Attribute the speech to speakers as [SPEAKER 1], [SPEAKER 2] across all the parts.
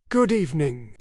[SPEAKER 1] Good evening.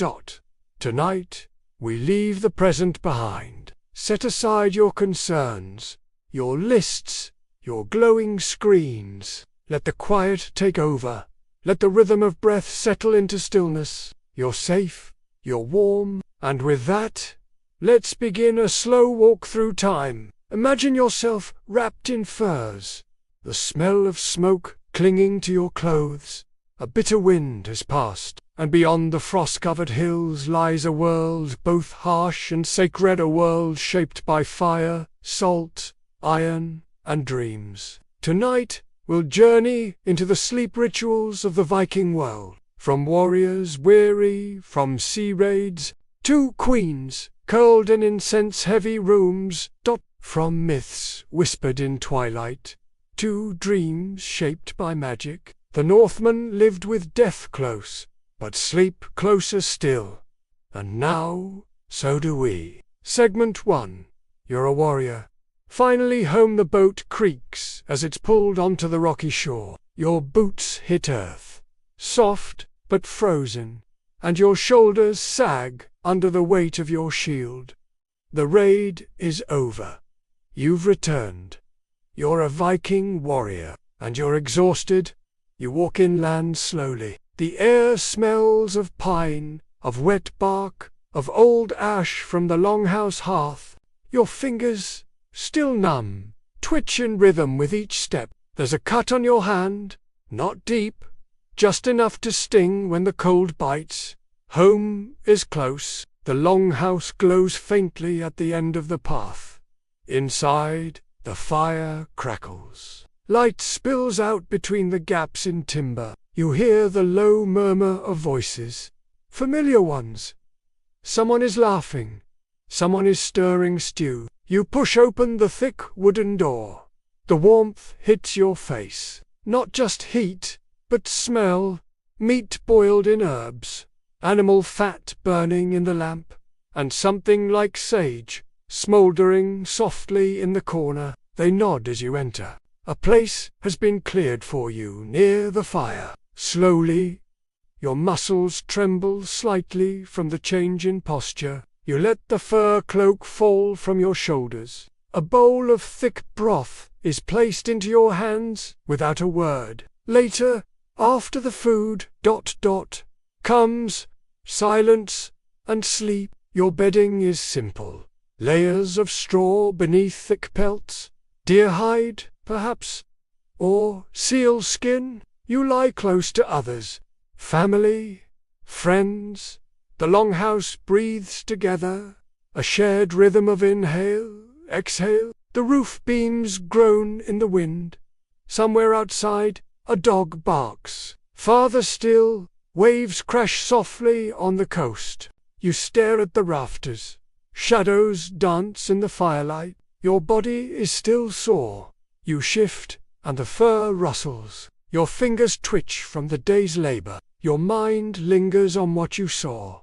[SPEAKER 1] Tonight, we leave the present behind. Set aside your concerns, your lists, your glowing screens. Let the quiet take over. Let the rhythm of breath settle into stillness. You're safe, you're warm, and with that, let's begin a slow walk through time. Imagine yourself wrapped in furs, the smell of smoke clinging to your clothes. A bitter wind has passed, and beyond the frost-covered hills lies a world both harsh and sacred, a world shaped by fire, salt, iron, and dreams. Tonight, we'll journey into the sleep rituals of the Viking world. From warriors weary from sea raids, to queens curled in incense-heavy rooms. From myths whispered in twilight, to dreams shaped by magic. The Northmen lived with death close, but sleep closer still. And now, so do we. Segment 1. You're a warrior. Finally home. The boat creaks as it's pulled onto the rocky shore. Your boots hit earth, soft but frozen, and your shoulders sag under the weight of your shield. The raid is over. You've returned. You're a Viking warrior, and you're exhausted. You walk inland slowly. The air smells of pine, of wet bark, of old ash from the longhouse hearth. Your fingers, still numb, twitch in rhythm with each step. There's a cut on your hand, not deep, just enough to sting when the cold bites. Home is close. The longhouse glows faintly at the end of the path. Inside, the fire crackles. Light spills out between the gaps in timber. You hear the low murmur of voices, familiar ones. Someone is laughing. Someone is stirring stew. You push open the thick wooden door. The warmth hits your face. Not just heat, but smell. Meat boiled in herbs, animal fat burning in the lamp, and something like sage smouldering softly in the corner. They nod as you enter. A place has been cleared for you near the fire. Slowly, your muscles tremble slightly from the change in posture. You let the fur cloak fall from your shoulders. A bowl of thick broth is placed into your hands without a word. Later, after the food, comes silence and sleep. Your bedding is simple. Layers of straw beneath thick pelts. Deer hide, perhaps, or seal skin. You lie close to others. Family, friends. The longhouse breathes together, a shared rhythm of inhale, exhale. The roof beams groan in the wind. Somewhere outside, a dog barks. Farther still, waves crash softly on the coast. You stare at the rafters. Shadows dance in the firelight. Your body is still sore. You shift, and the fur rustles. Your fingers twitch from the day's labor. Your mind lingers on what you saw.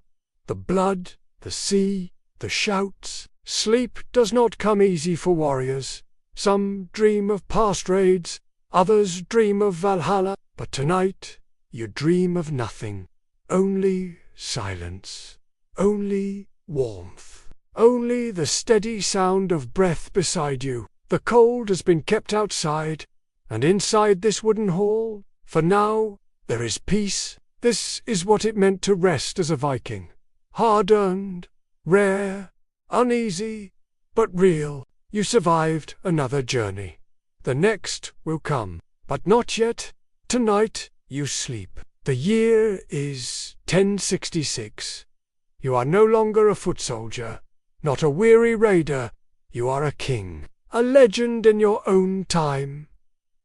[SPEAKER 1] The blood, the sea, the shouts. Sleep does not come easy for warriors. Some dream of past raids, others dream of Valhalla. But tonight, you dream of nothing. Only silence. Only warmth. Only the steady sound of breath beside you. The cold has been kept outside, and inside this wooden hall, for now, there is peace. This is what it meant to rest as a Viking. Hard-earned, rare, uneasy, but real. You survived another journey. The next will come, but not yet. Tonight, you sleep. The year is 1066. You are no longer a foot soldier, not a weary raider. You are a king, a legend in your own time.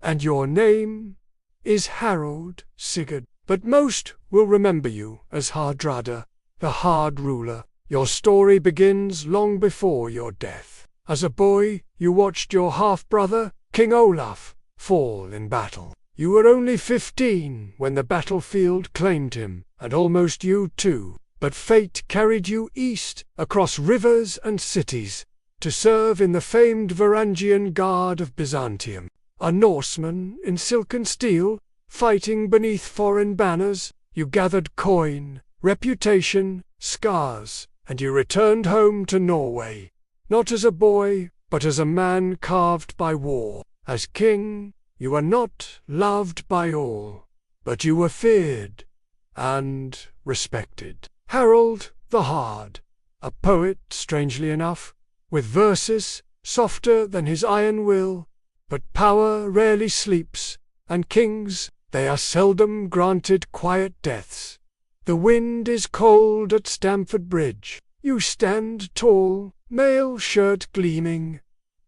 [SPEAKER 1] And your name is Harald Sigurd. But most will remember you as Hardrada, the hard ruler. Your story begins long before your death. As a boy, you watched your half-brother, King Olaf, fall in battle. You were only 15 when the battlefield claimed him, and almost you too. But fate carried you east, across rivers and cities, to serve in the famed Varangian Guard of Byzantium. A Norseman in silk and steel, fighting beneath foreign banners. You gathered coin, reputation, scars, and you returned home to Norway, not as a boy, but as a man carved by war. As king, you were not loved by all, but you were feared and respected. Harald the Hard, a poet, strangely enough, with verses softer than his iron will, but power rarely sleeps, and kings, they are seldom granted quiet deaths. The wind is cold at Stamford Bridge. You stand tall, mail shirt gleaming.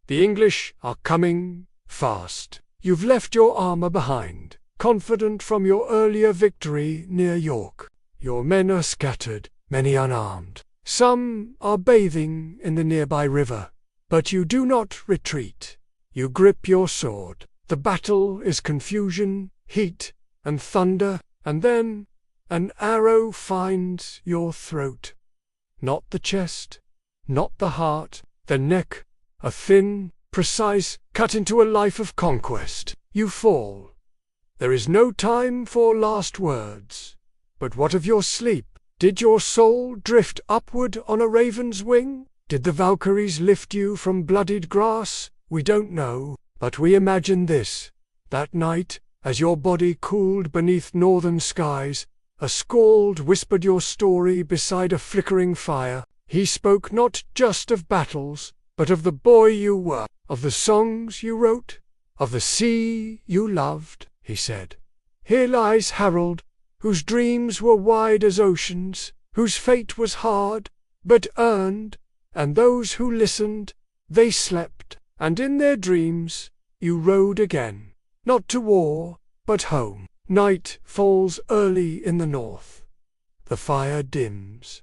[SPEAKER 1] The English are coming fast. You've left your armor behind, confident from your earlier victory near York. Your men are scattered, many unarmed. Some are bathing in the nearby river. But you do not retreat. You grip your sword. The battle is confusion, heat, and thunder, and then an arrow finds your throat. Not the chest, not the heart, the neck, a thin, precise cut into a life of conquest. You fall. There is no time for last words. But what of your sleep? Did your soul drift upward on a raven's wing? Did the Valkyries lift you from bloodied grass? We don't know, but we imagine this. That night, as your body cooled beneath northern skies, a skald whispered your story beside a flickering fire. He spoke not just of battles, but of the boy you were, of the songs you wrote, of the sea you loved. He said, "Here lies Harald, whose dreams were wide as oceans, whose fate was hard, but earned, and those who listened, they slept, and in their dreams you rode again, not to war, but home." Night falls early in the north. The fire dims.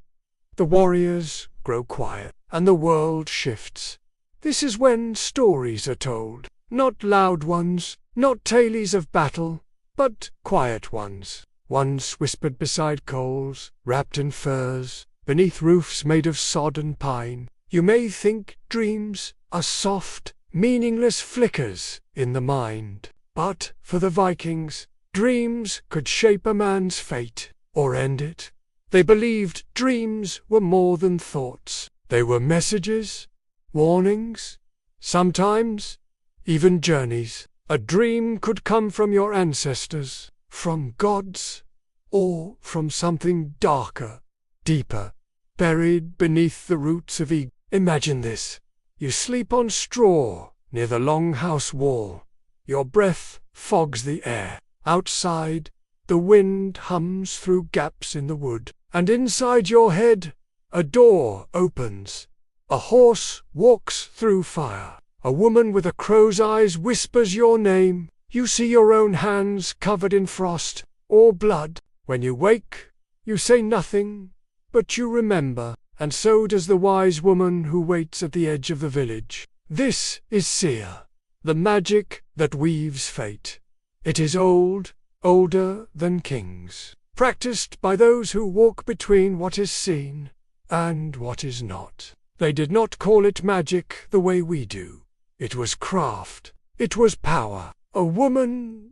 [SPEAKER 1] The warriors grow quiet, and the world shifts. This is when stories are told, not loud ones, not tales of battle, but quiet ones. Ones whispered beside coals, wrapped in furs, beneath roofs made of sod and pine. You may think dreams are soft, meaningless flickers in the mind. But for the Vikings, dreams could shape a man's fate, or end it. They believed dreams were more than thoughts. They were messages, warnings, sometimes even journeys. A dream could come from your ancestors, from gods, or from something darker, deeper, buried beneath the roots of ego. Imagine this. You sleep on straw near the longhouse wall. Your breath fogs the air. Outside, the wind hums through gaps in the wood, and inside your head, a door opens. A horse walks through fire. A woman with a crow's eyes whispers your name. You see your own hands covered in frost or blood. When you wake, you say nothing, but you remember, and so does the wise woman who waits at the edge of the village. This is Seer, the magic that weaves fate. It is old, older than kings, practiced by those who walk between what is seen and what is not. They did not call it magic the way we do. It was craft. It was power. A woman,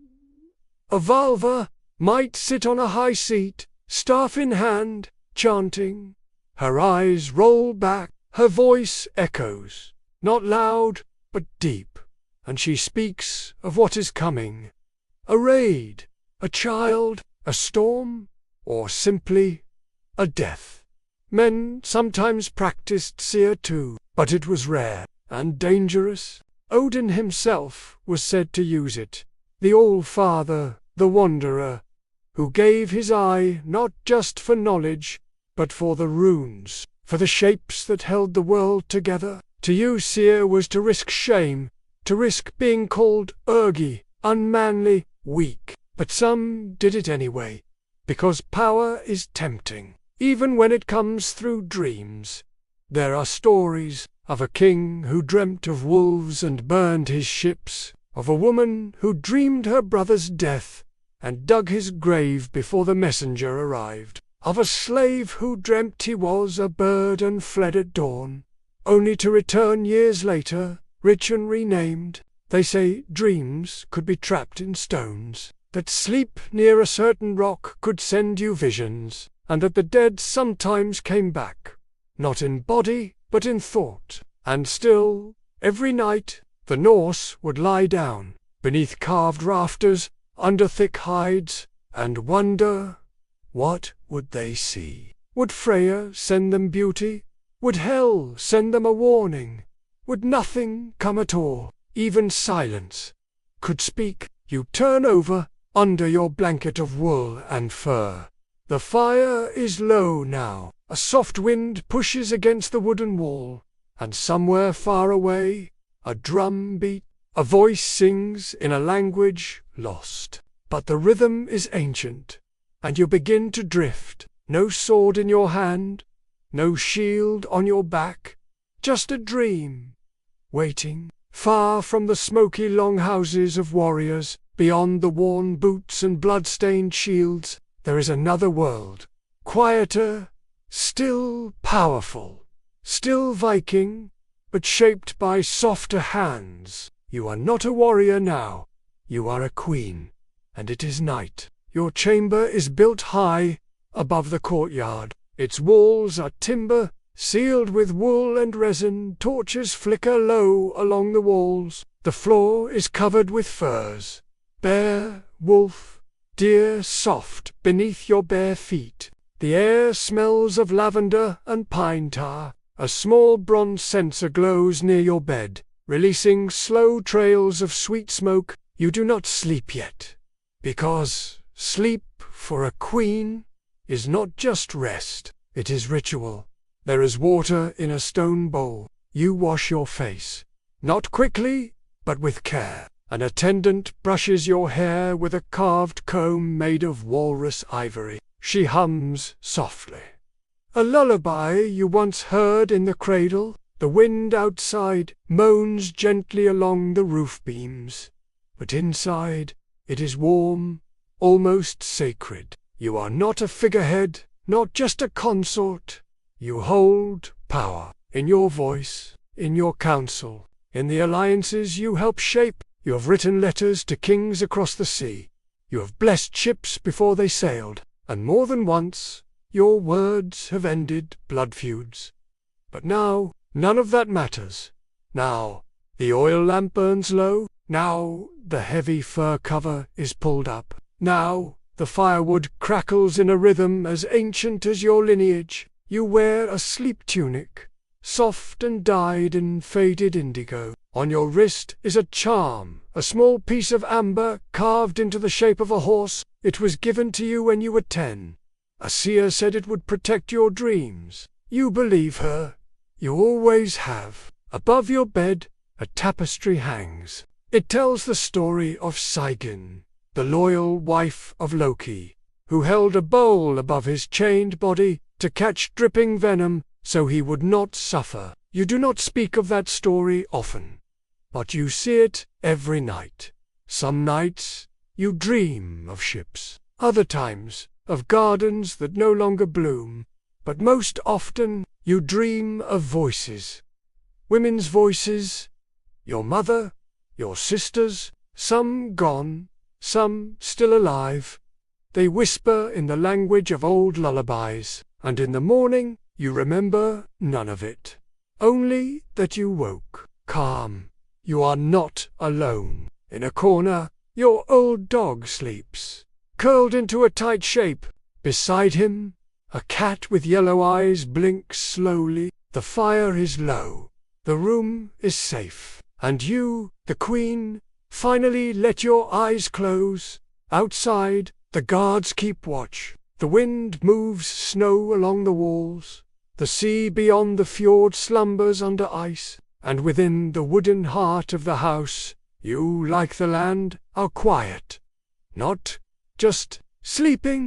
[SPEAKER 1] a Valva, might sit on a high seat, staff in hand, chanting. Her eyes roll back, her voice echoes, not loud, but deep, and she speaks of what is coming. A raid, a child, a storm, or simply a death. Men sometimes practiced seer too, but it was rare and dangerous. Odin himself was said to use it, the All-Father, the Wanderer, who gave his eye not just for knowledge, but for the runes, for the shapes that held the world together. To use seer was to risk shame, to risk being called ergi, unmanly, weak. But some did it anyway, because power is tempting, even when it comes through dreams. There are stories of a king who dreamt of wolves and burned his ships, of a woman who dreamed her brother's death and dug his grave before the messenger arrived, of a slave who dreamt he was a bird and fled at dawn, only to return years later, rich and renamed. They say dreams could be trapped in stones, that sleep near a certain rock could send you visions. and that the dead sometimes came back, not in body, but in thought. And still, every night, the Norse would lie down, beneath carved rafters, under thick hides, and wonder, what would they see? Would Freya send them beauty? Would Hel send them a warning? Would nothing come at all? Even silence could speak. You turn over, under your blanket of wool and fur. The fire is low now. A soft wind pushes against the wooden wall, and somewhere far away, a drum beat. A voice sings in a language lost. But the rhythm is ancient, and you begin to drift. No sword in your hand, no shield on your back, just a dream, waiting. Far from the smoky longhouses of warriors, beyond the worn boots and blood-stained shields, there is another world. Quieter, still powerful, still Viking, but shaped by softer hands. You are not a warrior now. You are a queen, and it is night. Your chamber is built high, above the courtyard. Its walls are timber, sealed with wool and resin. Torches flicker low along the walls. The floor is covered with furs. Bear, wolf, deer, soft beneath your bare feet. The air smells of lavender and pine tar. A small bronze censer glows near your bed, releasing slow trails of sweet smoke. You do not sleep yet, because sleep for a queen is not just rest, it is ritual. There is water in a stone bowl. You wash your face, not quickly, but with care. An attendant brushes your hair with a carved comb made of walrus ivory. She hums softly a lullaby you once heard in the cradle. The wind outside moans gently along the roof beams, but inside it is warm, almost sacred. You are not a figurehead, not just a consort. You hold power in your voice, in your counsel, in the alliances you help shape. You have written letters to kings across the sea. You have blessed ships before they sailed, and more than once your words have ended blood feuds. But now, none of that matters. Now, the oil lamp burns low. Now, the heavy fur cover is pulled up. Now, the firewood crackles in a rhythm as ancient as your lineage. You wear a sleep tunic, soft and dyed in faded indigo. On your wrist is a charm, a small piece of amber carved into the shape of a horse. It was given to you when you were 10. A seer said it would protect your dreams. You believe her. You always have. Above your bed, a tapestry hangs. It tells the story of Sigyn, the loyal wife of Loki, who held a bowl above his chained body to catch dripping venom so he would not suffer. You do not speak of that story often, but you see it every night. Some nights you dream of ships, other times of gardens that no longer bloom, but most often you dream of voices. Women's voices, your mother, your sisters, some gone, some still alive. They whisper in the language of old lullabies, and in the morning you remember none of it. Only that you woke, calm. You are not alone. In a corner, your old dog sleeps, curled into a tight shape. Beside him, a cat with yellow eyes blinks slowly. The fire is low. The room is safe. And you, the queen, finally let your eyes close. Outside, the guards keep watch. The wind moves snow along the walls. The sea beyond the fjord slumbers under ice. And within the wooden heart of the house, you, like the land, are quiet. Not just sleeping,